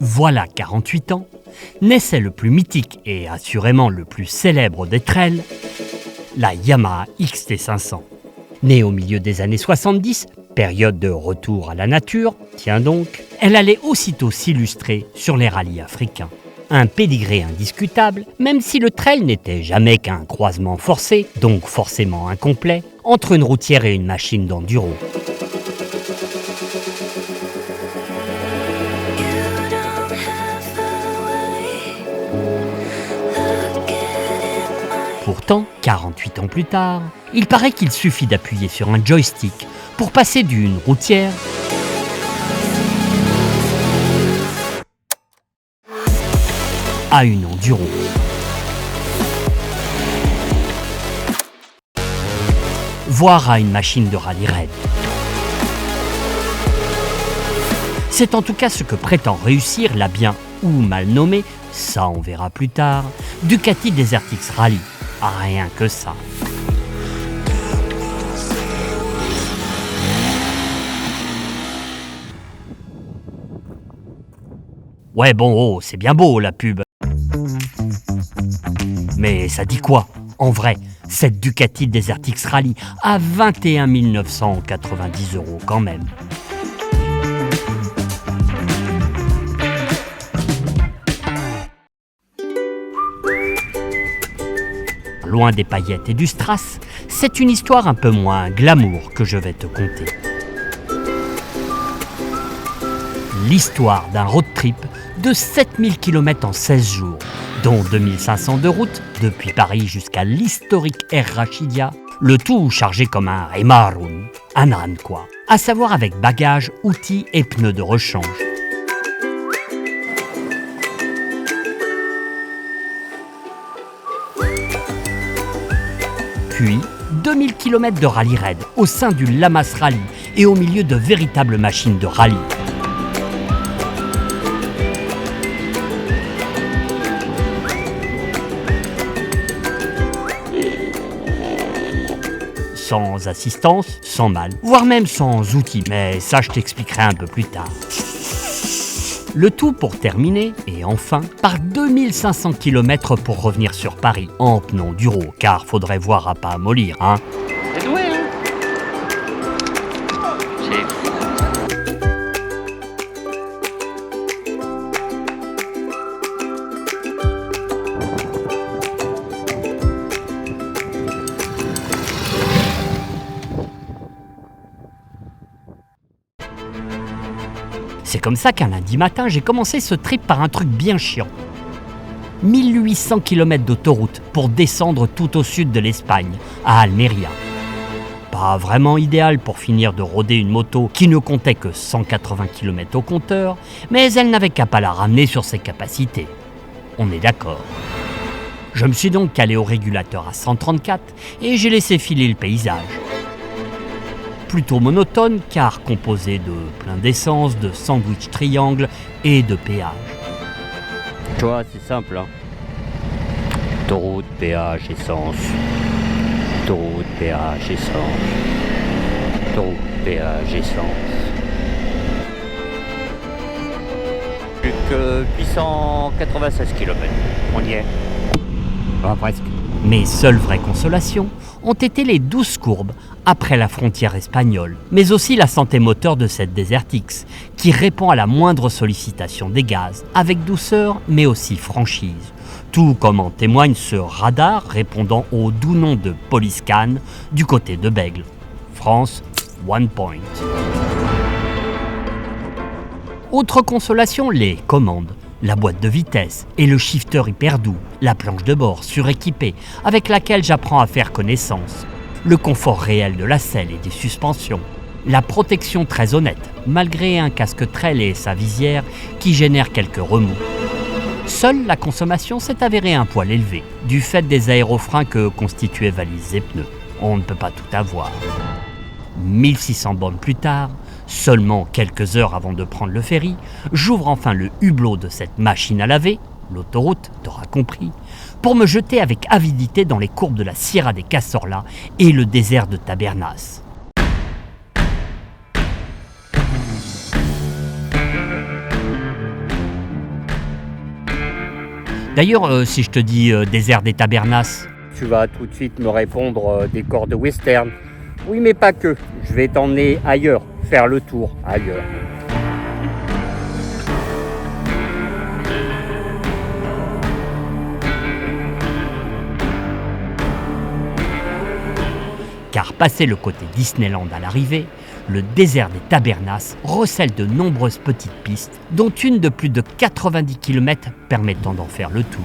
Voilà 48 ans, naissait le plus mythique et assurément le plus célèbre des trails, la Yamaha XT500. Née au milieu des années 70, période de retour à la nature, tiens donc, elle allait aussitôt s'illustrer sur les rallyes africains. Un pédigré indiscutable, même si le trail n'était jamais qu'un croisement forcé, donc forcément incomplet, entre une routière et une machine d'enduro. Pourtant, 48 ans plus tard, il paraît qu'il suffit d'appuyer sur un joystick pour passer d'une routière à une enduro. Voire à une machine de rallye raid. C'est en tout cas ce que prétend réussir la bien ou mal nommée, ça on verra plus tard, Ducati Desert X Rally. Rien que ça. Ouais bon, oh, c'est bien beau la pub. Mais ça dit quoi, en vrai, cette Ducati Desert X Rally à 21 990 € quand même. Loin des paillettes et du strass, c'est une histoire un peu moins glamour que je vais te conter. L'histoire d'un road trip de 7000 km en 16 jours, dont 2500 de route depuis Paris jusqu'à l'historique Air Rachidia, le tout chargé comme un Rimaroun, un âne quoi, à savoir avec bagages, outils et pneus de rechange. Puis, 2000 km de rallye raid au sein du Lamas Rally et au milieu de véritables machines de rallye. Sans assistance, sans mal, voire même sans outils, mais ça je t'expliquerai un peu plus tard. Le tout pour terminer, et enfin, par 2500 km pour revenir sur Paris, en pneus enduro, car faudrait voir à pas amollir, hein. C'est doué, hein. C'est fou. C'est comme ça qu'un lundi matin, j'ai commencé ce trip par un truc bien chiant. 1800 km d'autoroute pour descendre tout au sud de l'Espagne, à Almeria. Pas vraiment idéal pour finir de rôder une moto qui ne comptait que 180 km au compteur, mais elle n'avait qu'à pas la ramener sur ses capacités. On est d'accord. Je me suis donc calé au régulateur à 134 et j'ai laissé filer le paysage. Plutôt monotone car composé de plein d'essence, de sandwich triangle et de péage. Tu vois, c'est simple, hein. Autoroute, péage, essence. Autoroute, péage, essence. Autoroute, péage, essence. Plus que 896 km. On y est. Pas presque. Mes seules vraies consolations ont été les 12 courbes après la frontière espagnole, mais aussi la santé moteur de cette Desert X, qui répond à la moindre sollicitation des gaz, avec douceur mais aussi franchise. Tout comme en témoigne ce radar répondant au doux nom de Polyscan du côté de Bègle. France, 1 point. Autre consolation, les commandes. La boîte de vitesse et le shifter hyper doux, la planche de bord suréquipée avec laquelle j'apprends à faire connaissance, le confort réel de la selle et des suspensions, la protection très honnête malgré un casque trail et sa visière qui génèrent quelques remous. Seule la consommation s'est avérée un poil élevée du fait des aérofreins que constituaient valises et pneus. On ne peut pas tout avoir. 1600 bornes plus tard, seulement quelques heures avant de prendre le ferry, j'ouvre enfin le hublot de cette machine à laver, l'autoroute, t'auras compris, pour me jeter avec avidité dans les courbes de la Sierra de Cazorla et le désert de Tabernas. D'ailleurs, si je te dis désert des Tabernas, Tu vas tout de suite me répondre décor de western. Oui, mais pas que. Je vais t'emmener ailleurs, faire le tour ailleurs. car passé le côté Disneyland à l'arrivée, le désert des Tabernas recèle de nombreuses petites pistes, dont une de plus de 90 km permettant d'en faire le tour.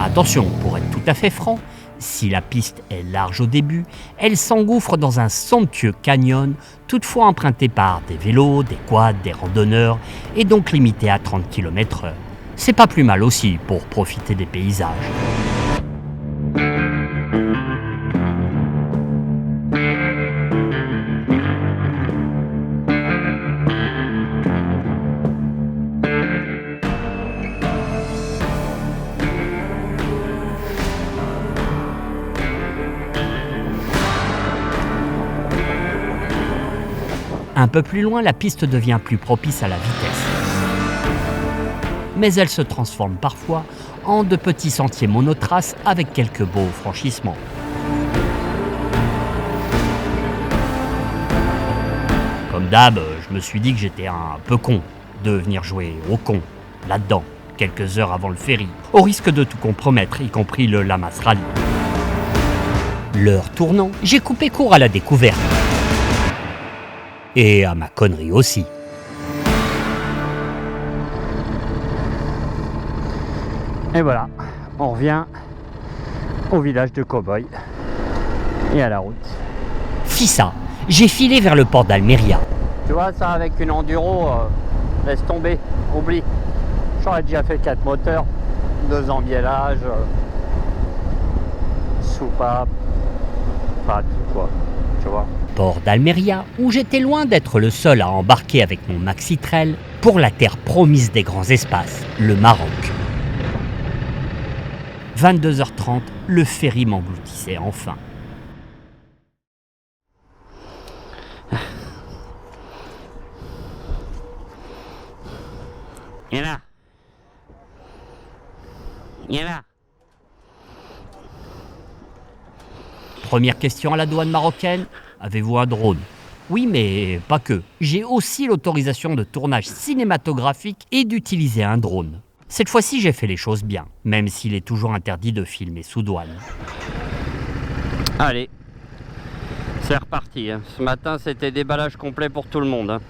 Attention, pour être tout à fait franc, si la piste est large au début, elle s'engouffre dans un somptueux canyon, toutefois emprunté par des vélos, des quads, des randonneurs, et donc limité à 30 km/h. C'est pas plus mal aussi pour profiter des paysages. Un peu plus loin, la piste devient plus propice à la vitesse. Mais elle se transforme parfois en de petits sentiers monotraces avec quelques beaux franchissements. Comme d'hab, je me suis dit que j'étais un peu con de venir jouer au con, là-dedans, quelques heures avant le ferry, au risque de tout compromettre, y compris le Lamas Rally. L'heure tournant, j'ai coupé court à la découverte. Et à ma connerie aussi. Et voilà, on revient au village de Cowboy et à la route. Fissa, j'ai filé vers le port d'Almeria. Tu vois, ça avec une enduro, laisse tomber, oublie. J'aurais déjà fait 4 moteurs, 2 embiaillages, soupape, pas tout quoi, tu vois. Port d'Almeria, où j'étais loin d'être le seul à embarquer avec mon maxi trail pour la terre promise des grands espaces, le Maroc. 22h30, le ferry m'engloutissait enfin. Et là. Première question à la douane marocaine, avez-vous un drone ? Oui, mais pas que. J'ai aussi l'autorisation de tournage cinématographique et d'utiliser un drone. Cette fois-ci, j'ai fait les choses bien, même s'il est toujours interdit de filmer sous douane. Allez, c'est reparti. Hein. Ce matin, c'était déballage complet pour tout le monde. Hein.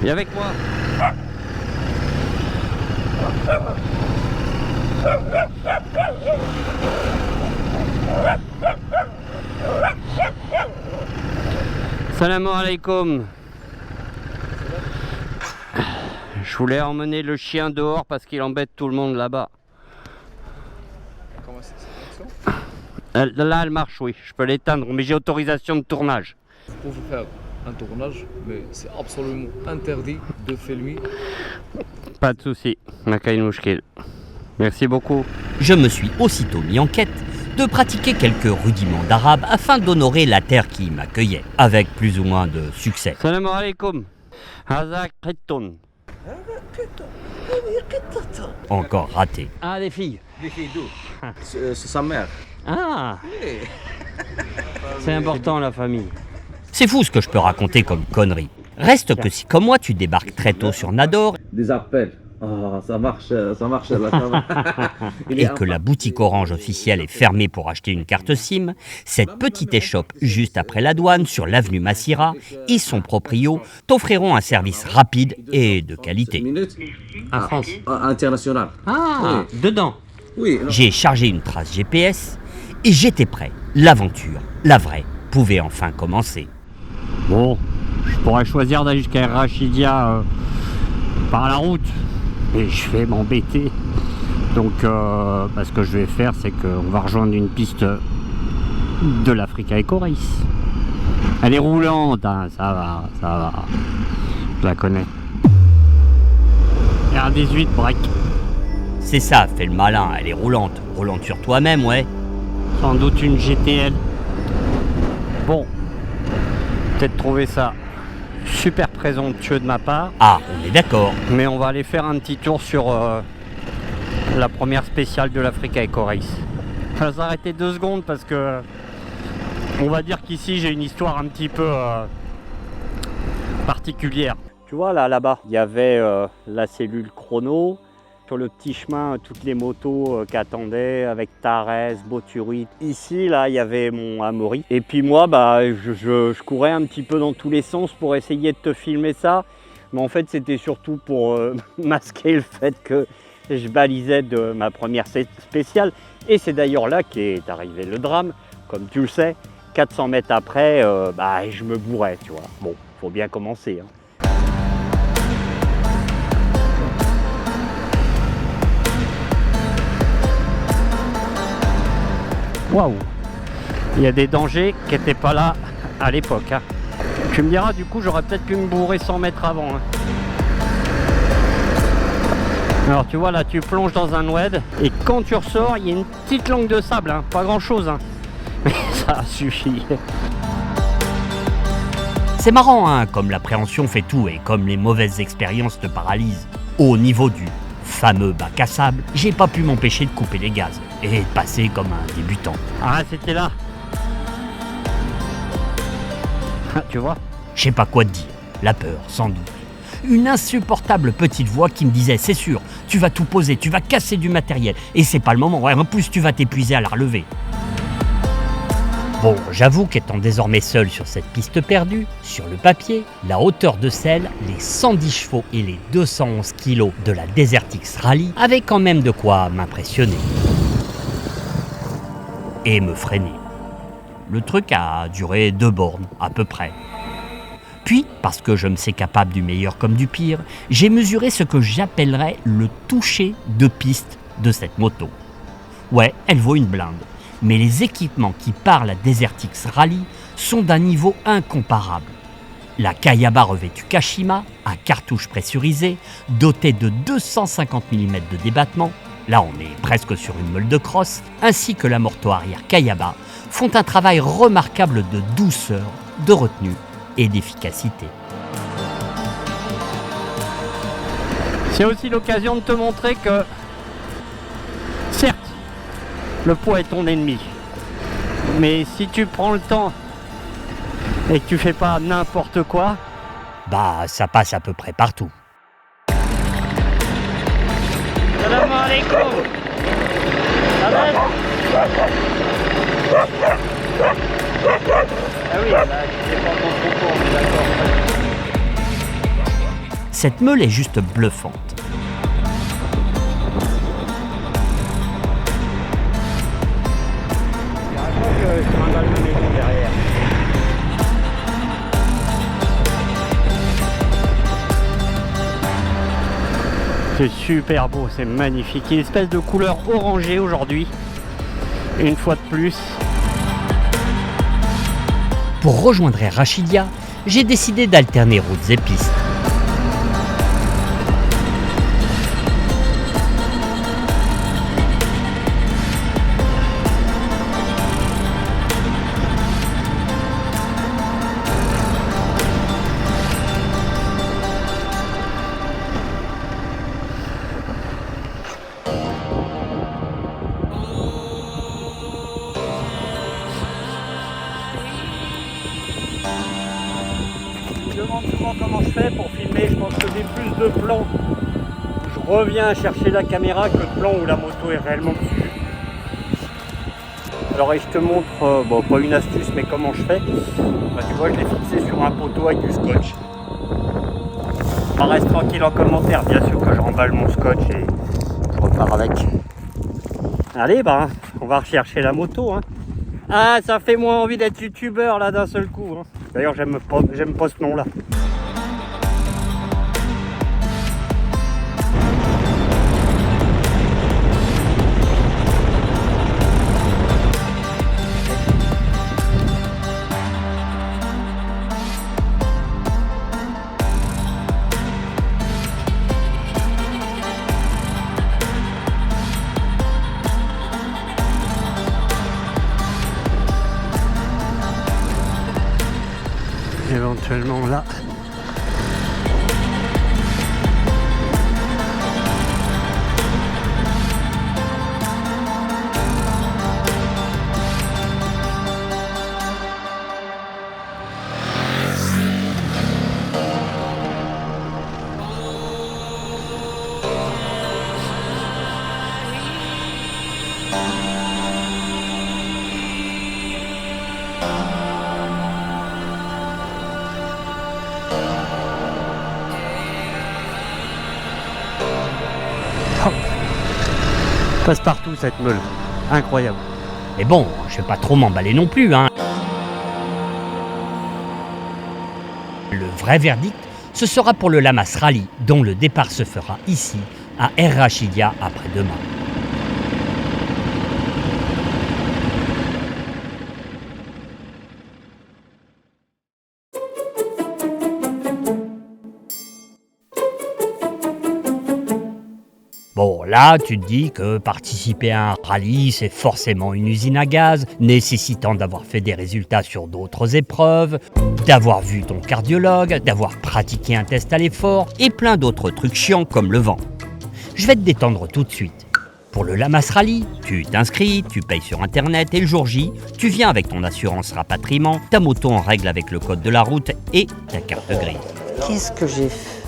Viens avec moi. Salam alaikum. Je voulais emmener le chien dehors parce qu'il embête tout le monde là-bas. Comment ça fonctionne ? Là, elle marche, oui. Je peux l'éteindre, mais j'ai autorisation de tournage. Pour vous faire un tournage, mais c'est absolument interdit de filmer. Pas de souci. Makaïn Mouchkil. Merci beaucoup. Je me suis aussitôt mis en quête de pratiquer quelques rudiments d'arabe afin d'honorer la terre qui m'accueillait, avec plus ou moins de succès. Salam alaikum. Hazak Qittun. Encore raté. Ah, des filles. Des filles d'où ? C'est sa mère. Ah, c'est important la famille. C'est fou ce que je peux raconter comme connerie. Reste que si, comme moi, tu débarques très tôt sur Nador Des appels. Ah, ça marche là. et que la boutique Orange officielle est fermée pour acheter une carte SIM, cette petite échoppe juste après la douane sur l'avenue Massira et son proprio t'offriront un service rapide et de qualité. En France. International. Ah, dedans. Oui. J'ai chargé une trace GPS et j'étais prêt. L'aventure, la vraie, pouvait enfin commencer. Bon, je pourrais choisir d'aller jusqu'à Rachidia par la route. Et je vais m'embêter. Donc, ce que je vais faire, c'est qu'on va rejoindre une piste de l'Africa Ecorace. Elle est roulante, hein, ça va. Je la connais. R18 break. C'est ça, fais le malin, elle est roulante. Roulante sur toi-même, ouais. Sans doute une GTL. Bon, peut-être trouver ça. super présomptueux de ma part. Ah, on est d'accord. Mais on va aller faire un petit tour sur la première spéciale de l'Africa Eco Race. Je vais s'arrêter 2 secondes parce que on va dire qu'ici j'ai une histoire un petit peu particulière. Tu vois là-bas, il y avait la cellule chrono. Sur le petit chemin, toutes les motos qui attendaient avec Tarès, Boturit. Ici, là, il y avait mon Amaury. Et puis moi, je courais un petit peu dans tous les sens pour essayer de te filmer ça. Mais en fait, c'était surtout pour masquer le fait que je balisais de ma première spéciale. Et c'est d'ailleurs là qu'est arrivé le drame. Comme tu le sais, 400 mètres après, je me bourrais, tu vois. Bon, faut bien commencer, hein. Waouh! Il y a des dangers qui n'étaient pas là à l'époque, hein. Tu me diras, du coup, j'aurais peut-être pu me bourrer 100 mètres avant, hein. Alors, tu vois, là, tu plonges dans un oued et quand tu ressors, il y a une petite langue de sable, hein. Pas grand-chose, hein. Mais ça suffit. C'est marrant, hein, comme l'appréhension fait tout et comme les mauvaises expériences te paralysent. Au niveau du fameux bac à sable, j'ai pas pu m'empêcher de couper les gaz et de passer comme un débutant. Ah, c'était là. Tu vois? Je sais pas quoi te dire, la peur, sans doute. Une insupportable petite voix qui me disait « C'est sûr, tu vas tout poser, tu vas casser du matériel et c'est pas le moment, en plus tu vas t'épuiser à la relever. » Bon, j'avoue qu'étant désormais seul sur cette piste perdue, sur le papier, la hauteur de selle, les 110 chevaux et les 211 kilos de la Desert X Rally avaient quand même de quoi m'impressionner. Et me freiner. Le truc a duré 2 bornes, à peu près. Puis, parce que je me sais capable du meilleur comme du pire, j'ai mesuré ce que j'appellerais le toucher de piste de cette moto. Ouais, elle vaut une blinde. Mais les équipements qui parlent à Desert X Rally sont d'un niveau incomparable. La Kayaba revêtue Kashima, à cartouche pressurisée, dotée de 250 mm de débattement, là on est presque sur une meule de crosse, ainsi que la morteau arrière Kayaba, font un travail remarquable de douceur, de retenue et d'efficacité. C'est aussi l'occasion de te montrer que, certes, le poids est ton ennemi. Mais si tu prends le temps et que tu fais pas n'importe quoi, ça passe à peu près partout. Salam alaikum. Salam. Ah oui, c'est pas ton propos, on est d'accord. Cette meule est juste bluffante. C'est super beau, c'est magnifique. Il y a une espèce de couleur orangée aujourd'hui. Une fois de plus. Pour rejoindre Rachidia, j'ai décidé d'alterner routes et pistes. Je me demande souvent comment je fais pour filmer. Je pense que j'ai plus de plans. Je reviens chercher la caméra que de plans où la moto est réellement dessus. Alors, et je te montre, pas une astuce, mais comment je fais. Tu vois, je l'ai fixé sur un poteau avec du scotch. Reste tranquille en commentaire, bien sûr que je remballe mon scotch et je repars avec. Allez, on va rechercher la moto, hein. Ah, ça fait moins envie d'être youtubeur là d'un seul coup, hein. D'ailleurs, j'aime pas ce nom là. Éventuellement là, Passe partout cette meule. Incroyable. Mais bon, je vais pas trop m'emballer non plus, hein. Le vrai verdict, ce sera pour le Lamas Rally, dont le départ se fera ici, à Er Rachidia, après-demain. Bon, là, tu te dis que participer à un rallye, c'est forcément une usine à gaz, nécessitant d'avoir fait des résultats sur d'autres épreuves, d'avoir vu ton cardiologue, d'avoir pratiqué un test à l'effort, et plein d'autres trucs chiants comme le vent. Je vais te détendre tout de suite. Pour le Lamas Rally, tu t'inscris, tu payes sur internet et le jour J, tu viens avec ton assurance rapatriement, ta moto en règle avec le code de la route et ta carte grise. Qu'est-ce que j'ai fait?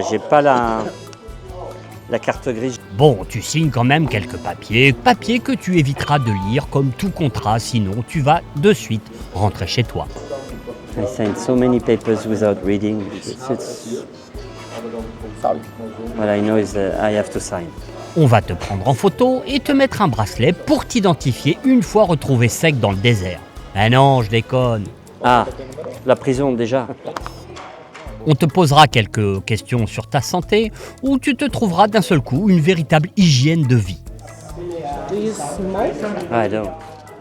J'ai pas la carte grise. Bon, tu signes quand même quelques papiers que tu éviteras de lire comme tout contrat, sinon tu vas de suite rentrer chez toi. I signed so many papers without reading. What I know is I have to sign. On va te prendre en photo et te mettre un bracelet pour t'identifier une fois retrouvé sec dans le désert. Ah non, je déconne. Ah, la prison déjà. On te posera quelques questions sur ta santé où tu te trouveras d'un seul coup une véritable hygiène de vie. I don't.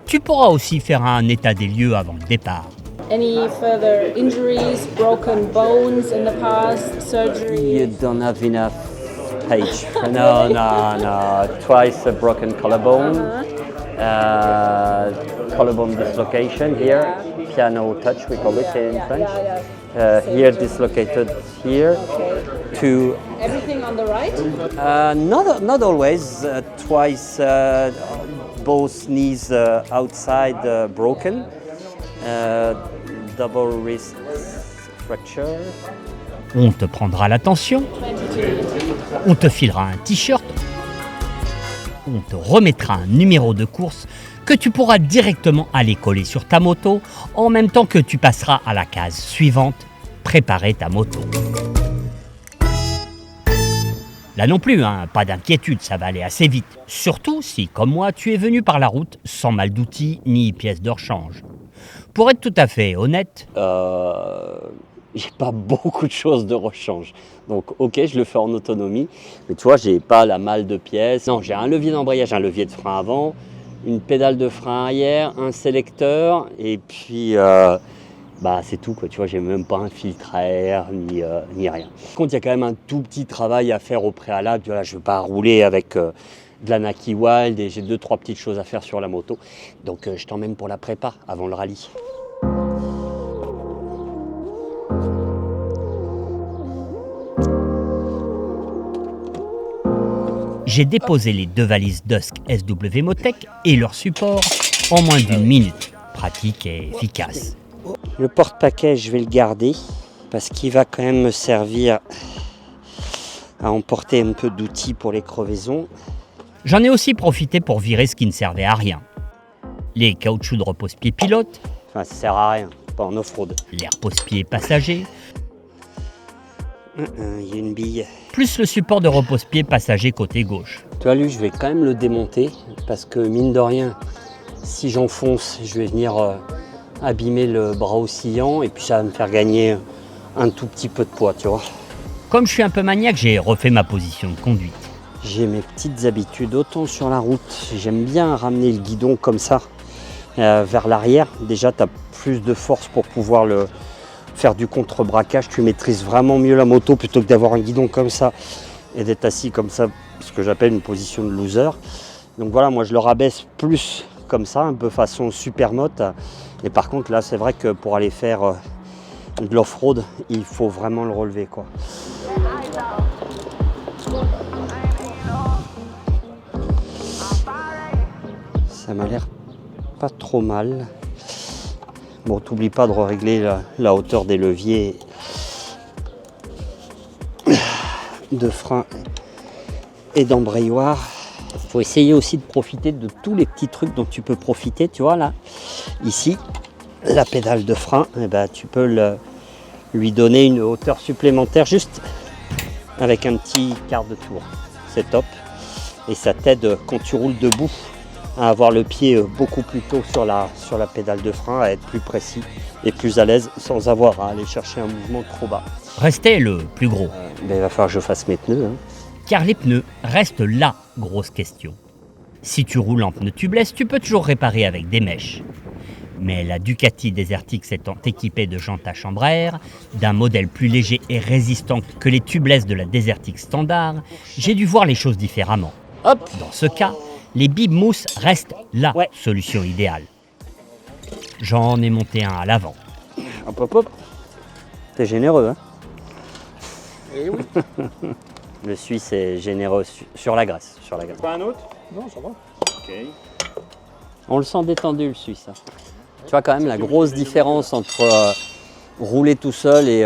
Tu pourras aussi faire un état des lieux avant le départ. Any further injuries, broken bones in the past, surgery? You don't have enough page. No. Twice a broken collarbone. Collarbone dislocation here. Piano touch, we call it in French. Here dislocated here. To Everything on the right? not always. Twice both knees outside broken. Double wrist fracture. On te prendra la tension, on te filera un t-shirt, on te remettra un numéro de course que tu pourras directement aller coller sur ta moto en même temps que tu passeras à la case suivante, préparer ta moto. Là non plus, pas d'inquiétude, ça va aller assez vite. Surtout si, comme moi, tu es venu par la route sans mal d'outils ni pièces de rechange. Pour être tout à fait honnête, J'ai pas beaucoup de choses de rechange. Donc ok, je le fais en autonomie, mais tu vois, j'ai pas la malle de pièces. Non, j'ai un levier d'embrayage, un levier de frein avant, une pédale de frein arrière, un sélecteur, et puis c'est tout quoi. Tu vois, j'ai même pas un filtre à air ni rien. Par contre, il y a quand même un tout petit travail à faire au préalable. Tu vois, là, je veux pas rouler avec de la Naki Wild et j'ai 2-3 petites choses à faire sur la moto. Donc je t'emmène pour la prépa avant le rallye. j'ai déposé les 2 valises Dusk SW Motec et leur support en moins d'1 minute. Pratique et efficace. Le porte-paquet, je vais le garder parce qu'il va quand même me servir à emporter un peu d'outils pour les crevaisons. J'en ai aussi profité pour virer ce qui ne servait à rien. Les caoutchoucs de repose-pied pilote. Enfin, ça sert à rien, pas en off-road. Les repose-pieds passagers. Il y a une bille. Plus le support de repose-pied passager côté gauche. Tu vois, lui, je vais quand même le démonter parce que mine de rien, si j'enfonce, je vais venir abîmer le bras oscillant et puis ça va me faire gagner un tout petit peu de poids, tu vois. Comme je suis un peu maniaque, j'ai refait ma position de conduite. J'ai mes petites habitudes, autant sur la route, j'aime bien ramener le guidon comme ça, vers l'arrière. Déjà, tu as plus de force pour pouvoir faire du contre-braquage, tu maîtrises vraiment mieux la moto plutôt que d'avoir un guidon comme ça et d'être assis comme ça, ce que j'appelle une position de loser. Donc voilà, moi je le rabaisse plus comme ça, un peu façon supermote. Et par contre là, c'est vrai que pour aller faire de l'off-road, il faut vraiment le relever, quoi. Ça m'a l'air pas trop mal. Bon, t'oublies pas de régler la hauteur des leviers de frein et d'embrayoir. Il faut essayer aussi de profiter de tous les petits trucs dont tu peux profiter. Tu vois là, ici, la pédale de frein, tu peux lui donner une hauteur supplémentaire juste avec un petit quart de tour. c'est top. Et ça t'aide quand tu roules debout à avoir le pied beaucoup plus tôt sur la pédale de frein, à être plus précis et plus à l'aise sans avoir à aller chercher un mouvement trop bas. Restait le plus gros. Il va falloir que je fasse mes pneus. Car les pneus restent la grosse question. Si tu roules en pneus tubeless, tu peux toujours réparer avec des mèches. Mais la Ducati Desertix étant équipée de jantes à chambre à air, d'un modèle plus léger et résistant que les tubeless de la Desertix standard, j'ai dû voir les choses différemment. Hop. Dans ce cas, les bibs mousse restent la solution idéale. J'en ai monté un à l'avant. Hop, hop, hop. T'es généreux, hein? Et oui. Le Suisse est généreux sur la graisse. Pas un autre? Non, ça va. Ok. On le sent détendu, le Suisse. Hein. Tu vois quand même la grosse différence entre rouler tout seul et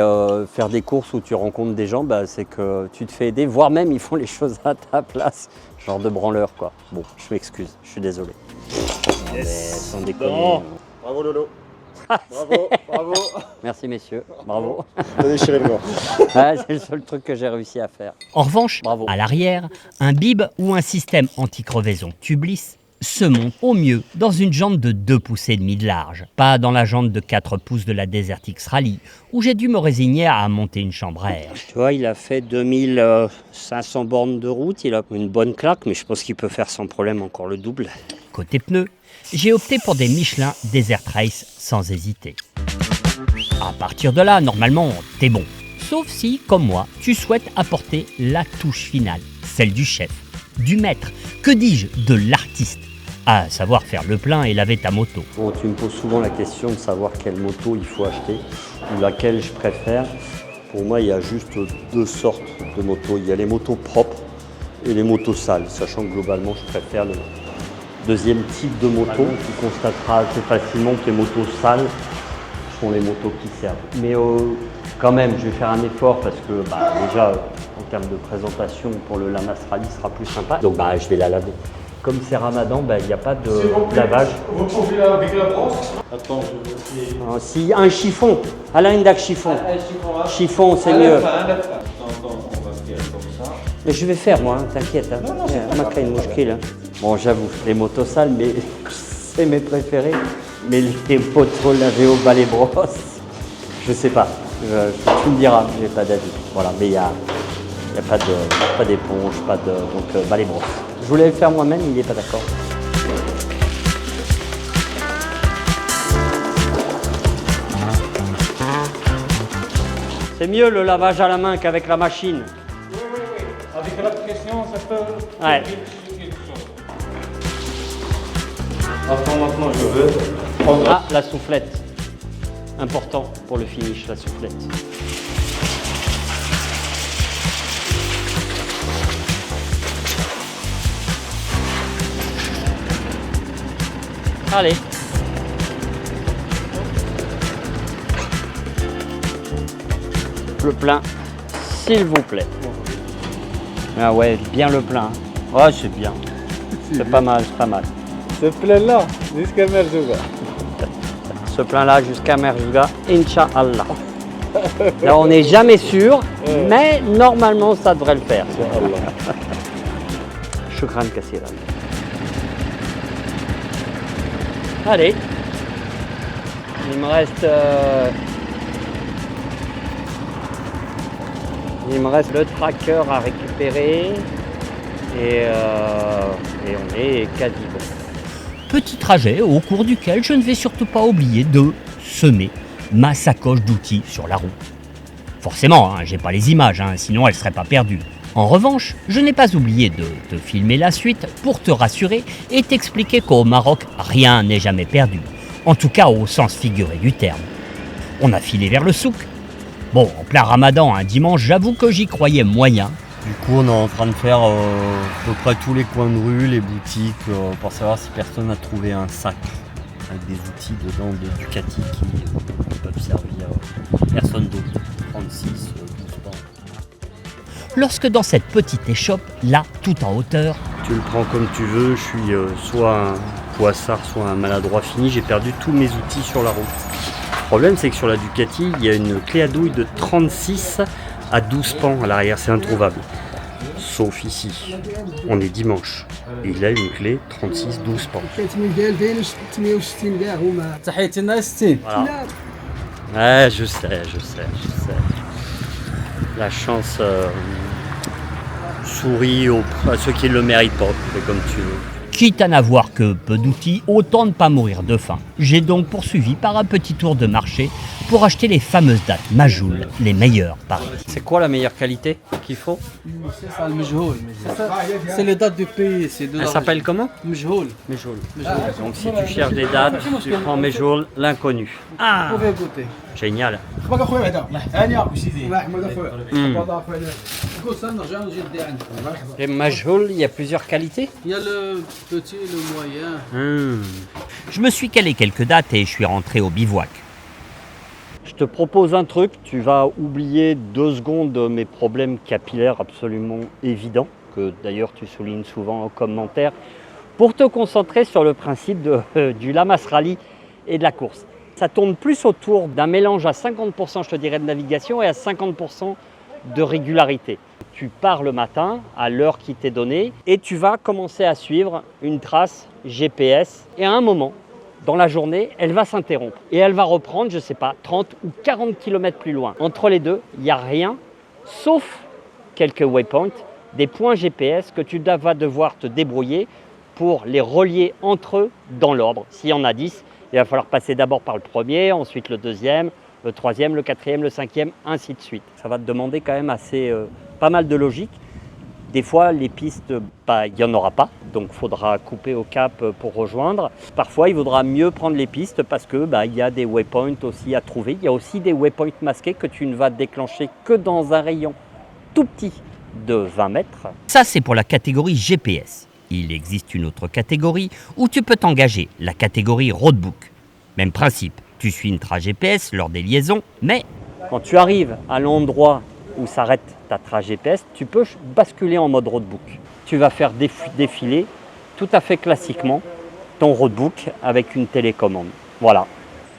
faire des courses où tu rencontres des gens, c'est que tu te fais aider, voire même ils font les choses à ta place. Genre de branleur, quoi. Bon, je m'excuse, je suis désolé. Non, mais sans déconner. Bon. Bravo Lolo. Bravo. Merci messieurs, bravo. Déchirez le gant. C'est le seul truc que j'ai réussi à faire. En revanche, Bravo. à l'arrière, un bib ou un système anti-crevaison tubeless se monte au mieux dans une jante de 2,5 pouces de large, pas dans la jante de 4 pouces de la Desertix Rally, où j'ai dû me résigner à monter une chambre à air. Tu vois, il a fait 2500 bornes de route, il a une bonne claque, mais je pense qu'il peut faire sans problème encore le double. Côté pneus, j'ai opté pour des Michelin Desert Race sans hésiter. À partir de là, normalement, t'es bon. Sauf si, comme moi, tu souhaites apporter la touche finale, celle du chef, du maître, que dis-je, de l'artiste, à savoir faire le plein et laver ta moto. Bon, tu me poses souvent la question de savoir quelle moto il faut acheter, ou laquelle je préfère. Pour moi, il y a juste 2 sortes de motos. Il y a les motos propres et les motos sales, sachant que globalement, je préfère le deuxième type de moto. Tu constateras assez facilement que les motos sales sont les motos qui servent. Mais quand même, je vais faire un effort parce que déjà, en termes de présentation, pour le Lamas Rally, ce sera plus sympa. Donc je vais la laver. Comme c'est Ramadan, il n'y a pas de lavage. Vous pouvez la avec la brosse? Attends, je vais essayer. Si un chiffon, Alain Indak chiffon. Chiffon, c'est mieux. Attends, on va faire comme ça. Mais je vais faire moi, t'inquiète. Bon, j'avoue, les motos sales, mais c'est mes préférés. Mais les motos lavées au balai brosse, je sais pas. Tu me diras, j'ai pas d'avis. Voilà, mais il n'y a pas d'éponge, donc balai brosse. Je voulais le faire moi-même, il n'est pas d'accord. C'est mieux le lavage à la main qu'avec la machine. Oui. Avec la pression, ça peut... Ouais. Attends, maintenant je veux prendre... Ah, la soufflette. Important pour le finish, la soufflette. Allez. Le plein, s'il vous plaît. Ah ouais, bien le plein. Ouais, c'est bien. C'est pas mal, c'est pas mal. Ce plein-là, jusqu'à Merzouga. Ce plein-là jusqu'à Merzouga, Inch'Allah. Là, on n'est jamais sûr, mais normalement, ça devrait le faire. Shukran kassiran. Allez, il me reste le tracker à récupérer et on est quasi bon. Petit trajet au cours duquel je ne vais surtout pas oublier de semer ma sacoche d'outils sur la route. Forcément, j'ai pas les images, sinon elle serait pas perdue. En revanche, je n'ai pas oublié de te filmer la suite pour te rassurer et t'expliquer qu'au Maroc, rien n'est jamais perdu. En tout cas au sens figuré du terme. On a filé vers le souk. Bon, en plein ramadan, un dimanche, j'avoue que j'y croyais moyen. Du coup, on est en train de faire à peu près tous les coins de rue, les boutiques, pour savoir si personne a trouvé un sac avec des outils dedans de Ducati qui peuvent servir personne d'autre. 36, 12 ans. Lorsque dans cette petite échoppe, là, tout en hauteur, Tu le prends comme tu veux, je suis soit un poissard, soit un maladroit fini, j'ai perdu tous mes outils sur la route. Le problème, c'est que sur la Ducati, il y a une clé à douille de 36 à 12 pans à l'arrière, c'est introuvable. Sauf ici. On est dimanche. Et il a une clé 36-12 pans. Voilà. Ouais, je sais. La chance sourit à ceux qui ne le méritent pas. C'est comme tu veux. Quitte à n'avoir que peu d'outils, autant ne pas mourir de faim. J'ai donc poursuivi par un petit tour de marché pour acheter les fameuses dattes Majoul, les meilleures par ici. C'est quoi la meilleure qualité qu'il faut? C'est les dates du pays. Elle s'appelle comment? Mejhoul. Méjoul. Donc si tu cherches des dates, tu prends Méjoul, l'inconnu. Ah, Vous pouvez goûter. génial. Les Majoul, il y a plusieurs qualités. Il y a le petit et le moyen. Je me suis calé quelques dates et je suis rentré au bivouac. Je te propose un truc, tu vas oublier 2 secondes mes problèmes capillaires absolument évidents, que d'ailleurs tu soulignes souvent en commentaire, pour te concentrer sur le principe du Lamas Rally et de la course. Ça tourne plus autour d'un mélange à 50% je te dirais de navigation et à 50% de régularité. Tu pars le matin à l'heure qui t'est donnée et tu vas commencer à suivre une trace GPS et à un moment, dans la journée, elle va s'interrompre et elle va reprendre, je ne sais pas, 30 ou 40 km plus loin. Entre les deux, il n'y a rien, sauf quelques waypoints, des points GPS que tu vas devoir te débrouiller pour les relier entre eux dans l'ordre. S'il y en a 10, il va falloir passer d'abord par le premier, ensuite le deuxième, le troisième, le quatrième, le cinquième, ainsi de suite. Ça va te demander quand même pas mal de logique. Des fois, les pistes, il n'y en aura pas, donc il faudra couper au cap pour rejoindre. Parfois, il vaudra mieux prendre les pistes parce que il y a des waypoints aussi à trouver. Il y a aussi des waypoints masqués que tu ne vas déclencher que dans un rayon tout petit de 20 mètres. Ça, c'est pour la catégorie GPS. Il existe une autre catégorie où tu peux t'engager, la catégorie roadbook. Même principe, tu suis une trace GPS lors des liaisons, mais quand tu arrives à l'endroit où s'arrête ta trace GPS, tu peux basculer en mode roadbook. Tu vas faire défiler tout à fait classiquement ton roadbook avec une télécommande. Voilà.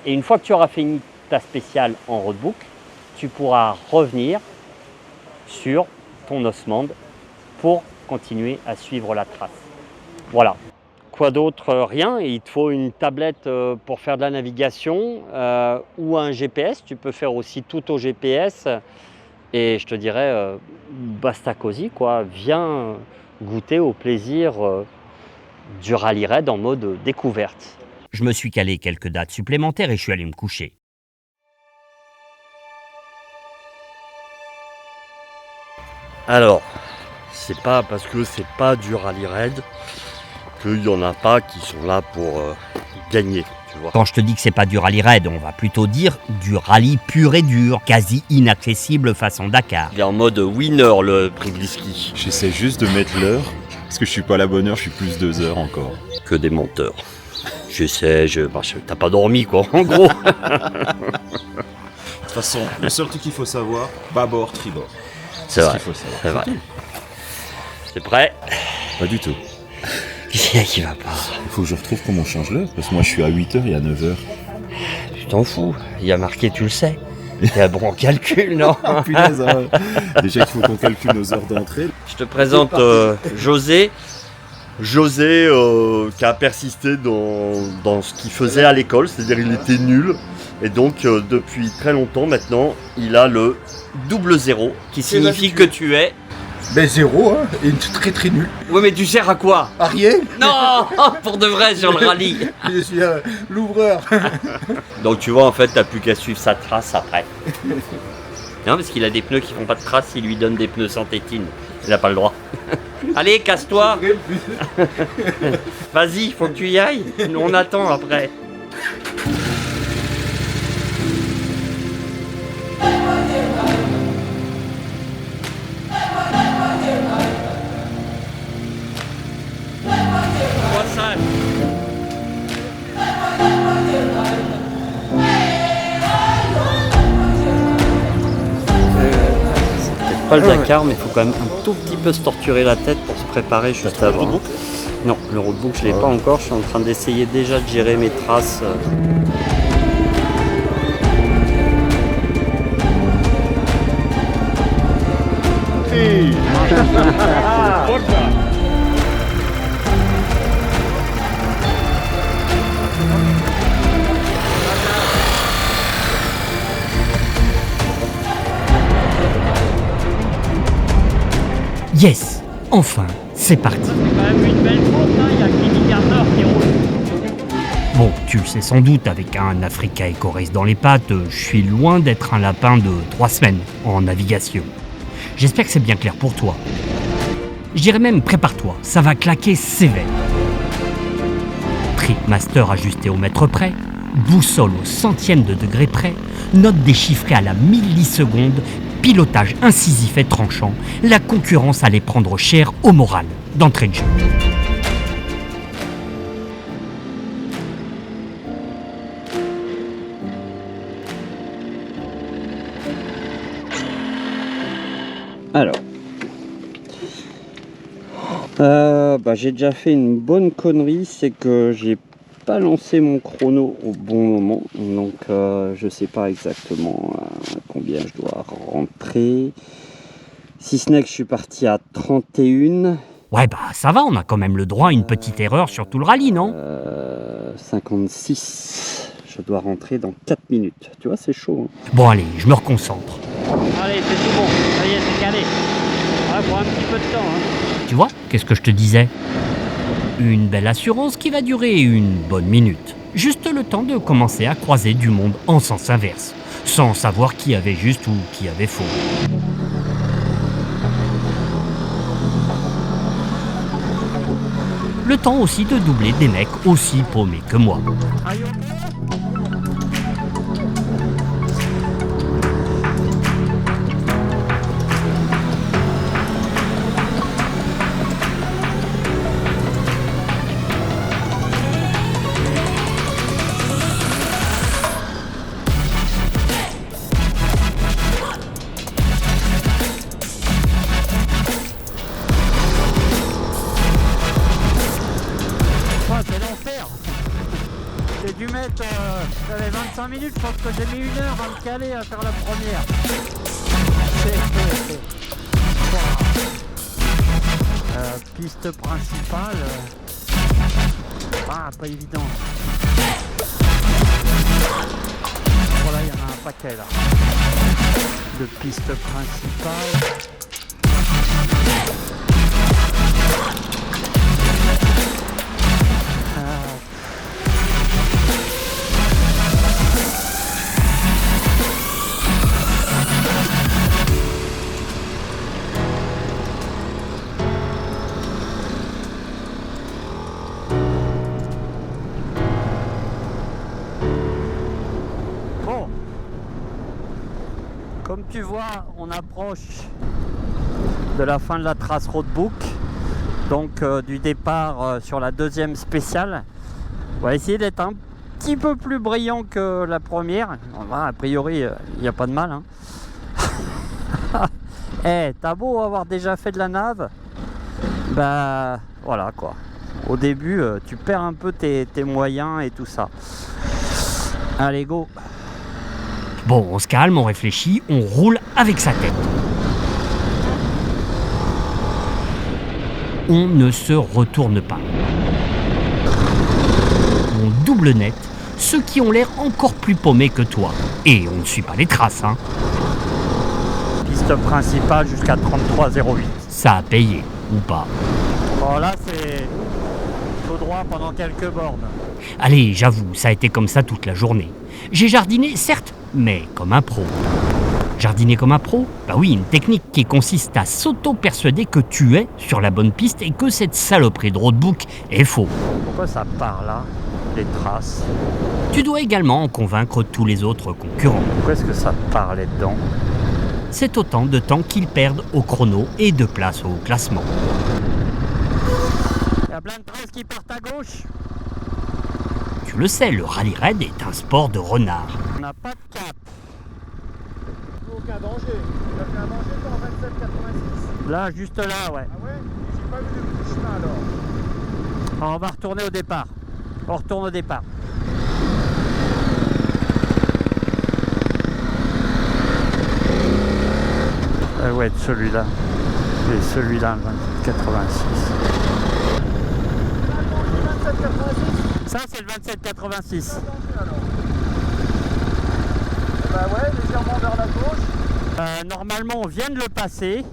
Et une fois que tu auras fini ta spéciale en roadbook, tu pourras revenir sur ton Osmand pour continuer à suivre la trace. Voilà. Quoi d'autre? Rien. Et il te faut une tablette pour faire de la navigation ou un GPS. Tu peux faire aussi tout au GPS. Et je te dirais, basta cosy, quoi. Viens goûter au plaisir du rallye raid en mode découverte. je me suis calé quelques dates supplémentaires et je suis allé me coucher. Alors, c'est pas parce que c'est pas du rallye raid qu'il y en a pas qui sont là pour gagner. Tu vois. Quand je te dis que c'est pas du rallye raid, on va plutôt dire du rallye pur et dur, quasi inaccessible façon Dakar. Il est en mode winner le Pribliski. J'essaie juste de mettre l'heure, parce que je suis pas à la bonne heure, je suis plus 2 heures encore. Que des menteurs. T'as pas dormi quoi, en gros. De toute façon, le seul truc qu'il faut savoir, bâbord, tribord. C'est vrai, ce qu'il faut savoir. c'est vrai. C'est prêt? Pas du tout. Qui va pas? Il faut que je retrouve comment on change l'heure, parce que moi je suis à 8h et à 9h. Tu t'en fous, il y a marqué, tu le sais. T'es bon en calcul, non? Punaise, hein. Déjà qu'il faut qu'on calcule nos heures d'entrée. Je te présente José. José qui a persisté dans ce qu'il faisait à l'école, c'est-à-dire il était nul. Et donc depuis très longtemps maintenant, il a le double zéro, qui signifie que tu es... Ben 0, hein, et très très nul. Oui mais tu sers à quoi? À rien. Non. Pour de vrai sur le rallye. Je suis l'ouvreur. Donc tu vois en fait t'as plus qu'à suivre sa trace après. Non parce qu'il a des pneus qui font pas de trace, il lui donne des pneus sans tétine. Il n'a pas le droit. Allez casse-toi. Vas-y, faut que tu y ailles. On attend après. Pas le Dakar, mais il faut quand même un tout petit peu se torturer la tête pour se préparer juste avant. Le non, le roadbook je l'ai pas encore, je suis en train d'essayer déjà de gérer mes traces. Hey, Yes, enfin, c'est parti. C'est quand même une belle course, hein. Il y a Kenny Gardner qui roule. Bon, tu le sais sans doute, avec un Africa Eco Race dans les pattes, je suis loin d'être un lapin de 3 semaines en navigation. J'espère que c'est bien clair pour toi. Je dirais même, prépare-toi, ça va claquer sévère. Tripmaster ajusté au mètre près, boussole au centième de degré près, note déchiffrée à la milliseconde, pilotage incisif et tranchant, la concurrence allait prendre cher au moral d'entrée de jeu. Alors, j'ai déjà fait une bonne connerie, c'est que j'ai pas lancé mon chrono au bon moment, donc je sais pas exactement combien je dois rentrer, si ce n'est que je suis parti à 31. Ouais bah ça va, on a quand même le droit à une petite erreur sur tout le rallye, non? 56, je dois rentrer dans 4 minutes, tu vois c'est chaud. Hein. Bon allez, je me reconcentre. Allez c'est tout bon, ça y est c'est calé, ouais, pour un petit peu de temps. Hein. Tu vois, qu'est-ce que je te disais? Une belle assurance qui va durer une bonne minute. Juste le temps de commencer à croiser du monde en sens inverse, sans savoir qui avait juste ou qui avait faux. Le temps aussi de doubler des mecs aussi paumés que moi. C'est l'enfer. J'ai dû mettre, j'avais 25 minutes, je pense que j'ai mis 1 heure à me caler à faire la première. Piste principale, pas évident. Voilà, il y en a un paquet là. De piste principale. Bon, comme tu vois, on approche de la fin de la trace roadbook, donc du départ sur la deuxième spéciale. On va essayer d'être un petit peu plus brillant que la première. A priori, il n'y a pas de mal. Hein. T'as beau avoir déjà fait de la nave, bah voilà quoi. Au début, tu perds un peu tes moyens et tout ça. Allez, go! Bon, on se calme, on réfléchit, on roule avec sa tête. On ne se retourne pas. On double net ceux qui ont l'air encore plus paumés que toi. Et on ne suit pas les traces, hein. Piste principale jusqu'à 33,08. Ça a payé, ou pas. Bon là c'est tout droit pendant quelques bornes. Allez, j'avoue, ça a été comme ça toute la journée. J'ai jardiné, certes, mais comme un pro. Jardiner comme un pro? Bah oui, une technique qui consiste à s'auto-persuader que tu es sur la bonne piste et que cette saloperie de roadbook est faux. Pourquoi ça part là, les traces? Tu dois également en convaincre tous les autres concurrents. Pourquoi est-ce que ça part là-dedans? C'est autant de temps qu'ils perdent au chrono et de place au classement. Il y a plein de traces qui partent à gauche. Tu le sais, le rallye raid est un sport de renard. On n'a pas de cap. Aucun danger. Tu as fait un danger toi en 27,86. Là, juste là, ouais. Ah ouais? J'ai pas vu de petit chemin alors. On va retourner au départ. On retourne au départ. Ça va être celui-là. Et celui-là, le 2786. 27,86. Ça, c'est le 2786. Bah ouais, légèrement vers la gauche. Normalement, on vient de le passer.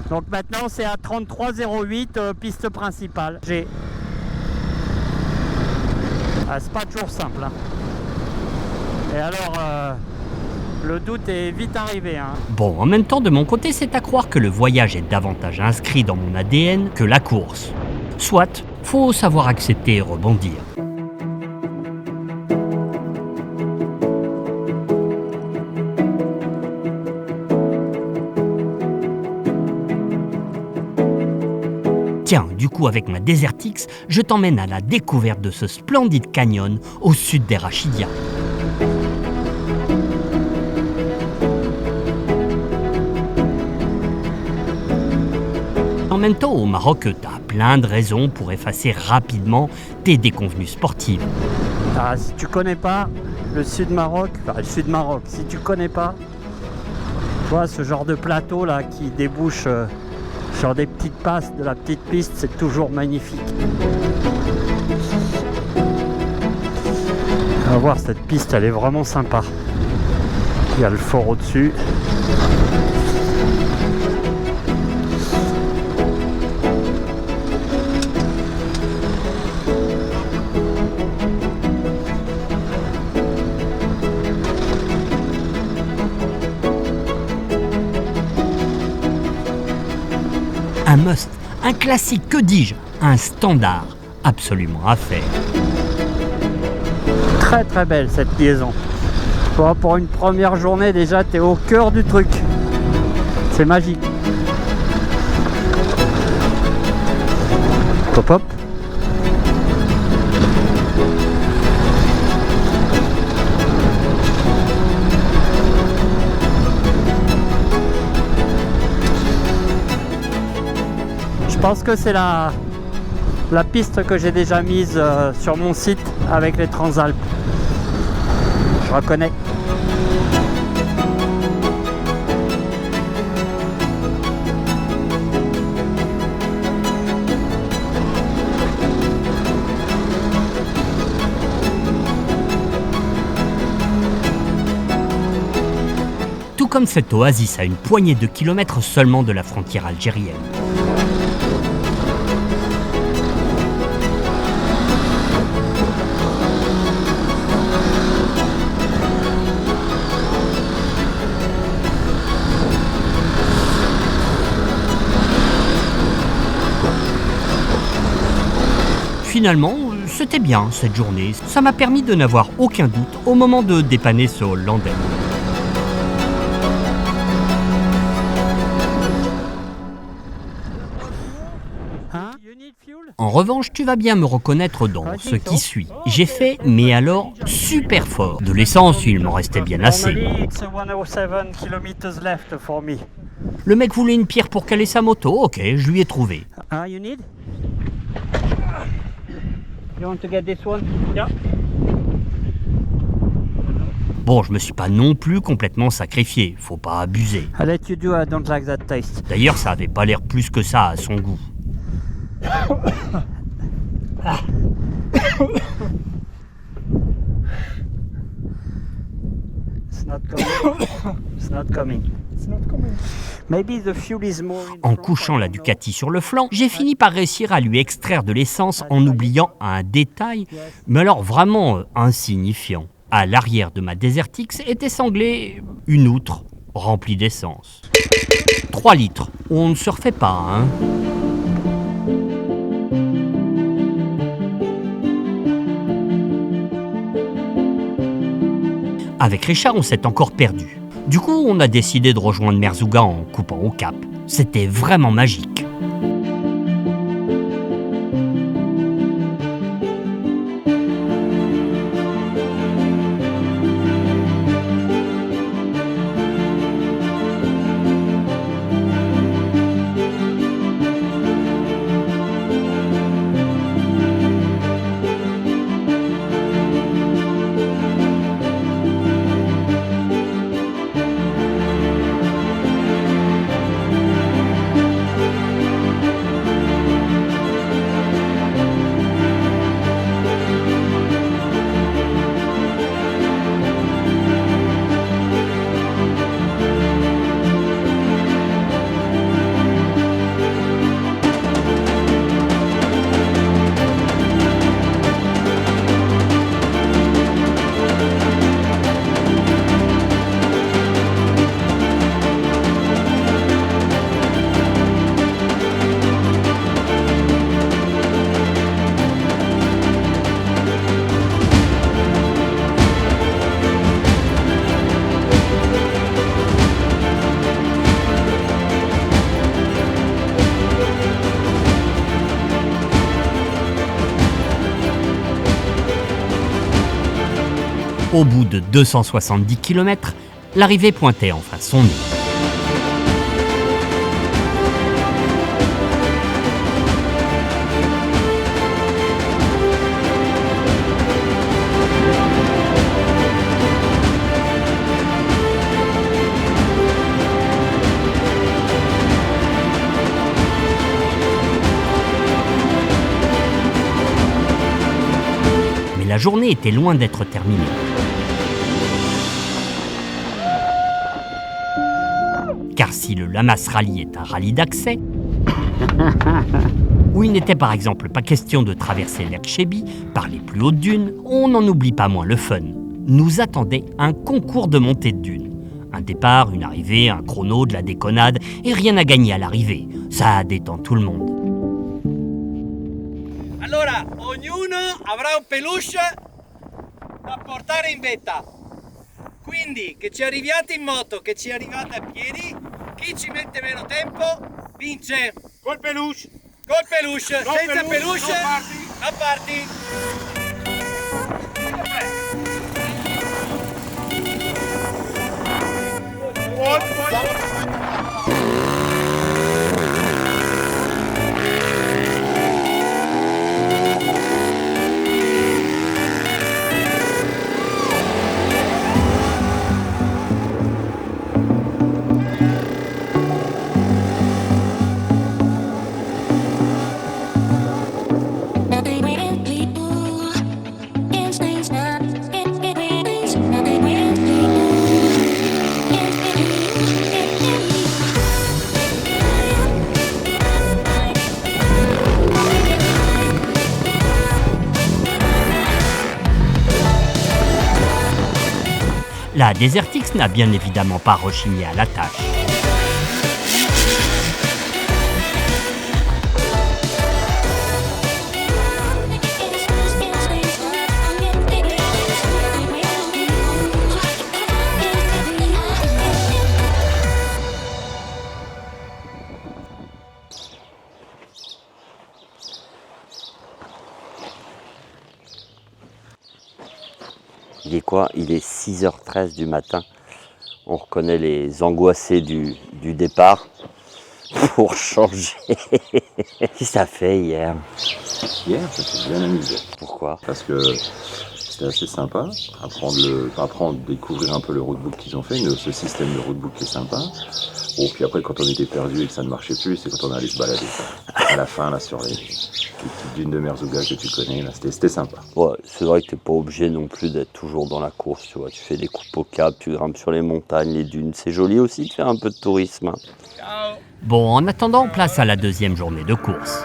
Donc maintenant, c'est à 3308, piste principale. C'est pas toujours simple. Hein. Et alors, le doute est vite arrivé. Hein. Bon, en même temps, de mon côté, c'est à croire que le voyage est davantage inscrit dans mon ADN que la course. Soit, faut savoir accepter et rebondir. Tiens, du coup, avec ma Desert X, je t'emmène à la découverte de ce splendide canyon au sud des Rachidia. En même temps, au Maroc, t'as plein de raisons pour effacer rapidement tes déconvenues sportives. Ah, si tu connais pas le sud Maroc, si tu connais pas, tu vois, ce genre de plateau là qui débouche sur des petites passes de la petite piste, c'est toujours magnifique. On va voir, cette piste, elle est vraiment sympa. Il y a le fort au-dessus. Un must, un classique, que dis-je, un standard absolument à faire. Très très belle cette liaison. Bon, pour une première journée déjà, t'es au cœur du truc. C'est magique. Hop hop. Je pense que c'est la piste que j'ai déjà mise sur mon site avec les Transalpes. Je reconnais. Tout comme cette oasis à une poignée de kilomètres seulement de la frontière algérienne. Finalement, c'était bien cette journée. Ça m'a permis de n'avoir aucun doute au moment de dépanner ce Hollandais. En revanche, tu vas bien me reconnaître dans ce qui suit. J'ai fait, mais alors, super fort. De l'essence, il m'en restait bien assez. Le mec voulait une pierre pour caler sa moto. Ok, je lui ai trouvé. Bon, je me suis pas non plus complètement sacrifié. Faut pas abuser. D'ailleurs, ça avait pas l'air plus que ça à son goût. En couchant la Ducati sur le flanc, j'ai fini par réussir à lui extraire de l'essence en oubliant un détail, mais alors vraiment insignifiant. À l'arrière de ma Desert X était sanglée une outre remplie d'essence. 3 litres, on ne se refait pas, hein. Avec Richard, on s'est encore perdu. Du coup, on a décidé de rejoindre Merzouga en coupant au cap. C'était vraiment magique. Au bout de 270 km, l'arrivée pointait enfin son nez. La journée était loin d'être terminée. Car si le Lamas Rally est un rallye d'accès, où il n'était par exemple pas question de traverser l'Erchebi par les plus hautes dunes, on n'en oublie pas moins le fun. Nous attendait un concours de montée de dunes. Un départ, une arrivée, un chrono, de la déconnade, et rien à gagner à l'arrivée. Ça détend tout le monde. Allora, ognuno avrà un peluche da portare in vetta. Quindi, che ci arriviate in moto, che ci arrivate a piedi, chi ci mette meno tempo vince. Col peluche. Col peluche. Senza peluche, a parti. La Desertix n'a bien évidemment pas rechigné à la tâche. Il est quoi? Il est 6h13 du matin. On reconnaît les angoissés du départ. Pour changer. Qu'est-ce que ça fait hier? Hier, ça s'est bien amusé. Pourquoi? Parce que c'était assez sympa. Découvrir un peu le roadbook qu'ils ont fait, ce système de roadbook qui est sympa. Bon, puis après, quand on était perdu et que ça ne marchait plus, c'est quand on allait se balader. À la fin, là, sur les petites dunes de Merzouga que tu connais, là, c'était sympa. Ouais, c'est vrai que t'es pas obligé non plus d'être toujours dans la course, tu vois. Tu fais des coupes au cap, tu grimpes sur les montagnes, les dunes. C'est joli aussi de faire un peu de tourisme. Bon, en attendant, place à la deuxième journée de course.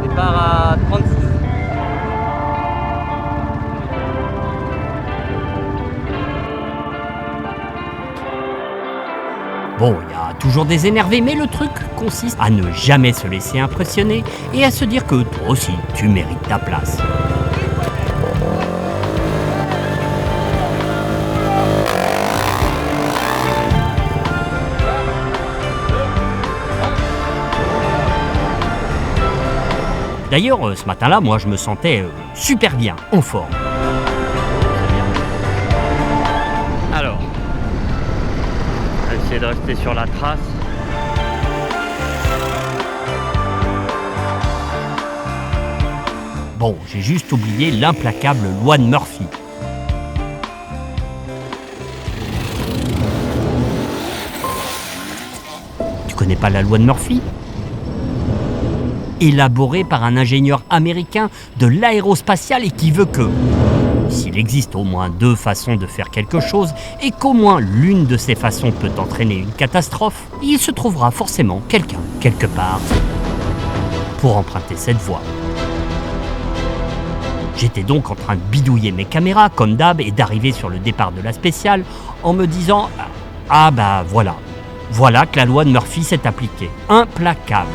Départ à 36. Bon, il y a toujours des énervés, mais le truc consiste à ne jamais se laisser impressionner et à se dire que toi aussi, tu mérites ta place. D'ailleurs, ce matin-là, moi, je me sentais super bien, en forme. Alors, on va essayer de rester sur la trace. Bon, j'ai juste oublié l'implacable loi de Murphy. Tu connais pas la loi de Murphy ? Élaborée par un ingénieur américain de l'aérospatiale et qui veut que, s'il existe au moins deux façons de faire quelque chose et qu'au moins l'une de ces façons peut entraîner une catastrophe, il se trouvera forcément quelqu'un, quelque part, pour emprunter cette voie. J'étais donc en train de bidouiller mes caméras, comme d'hab, et d'arriver sur le départ de la spéciale en me disant « Ah bah voilà, voilà que la loi de Murphy s'est appliquée, implacable ».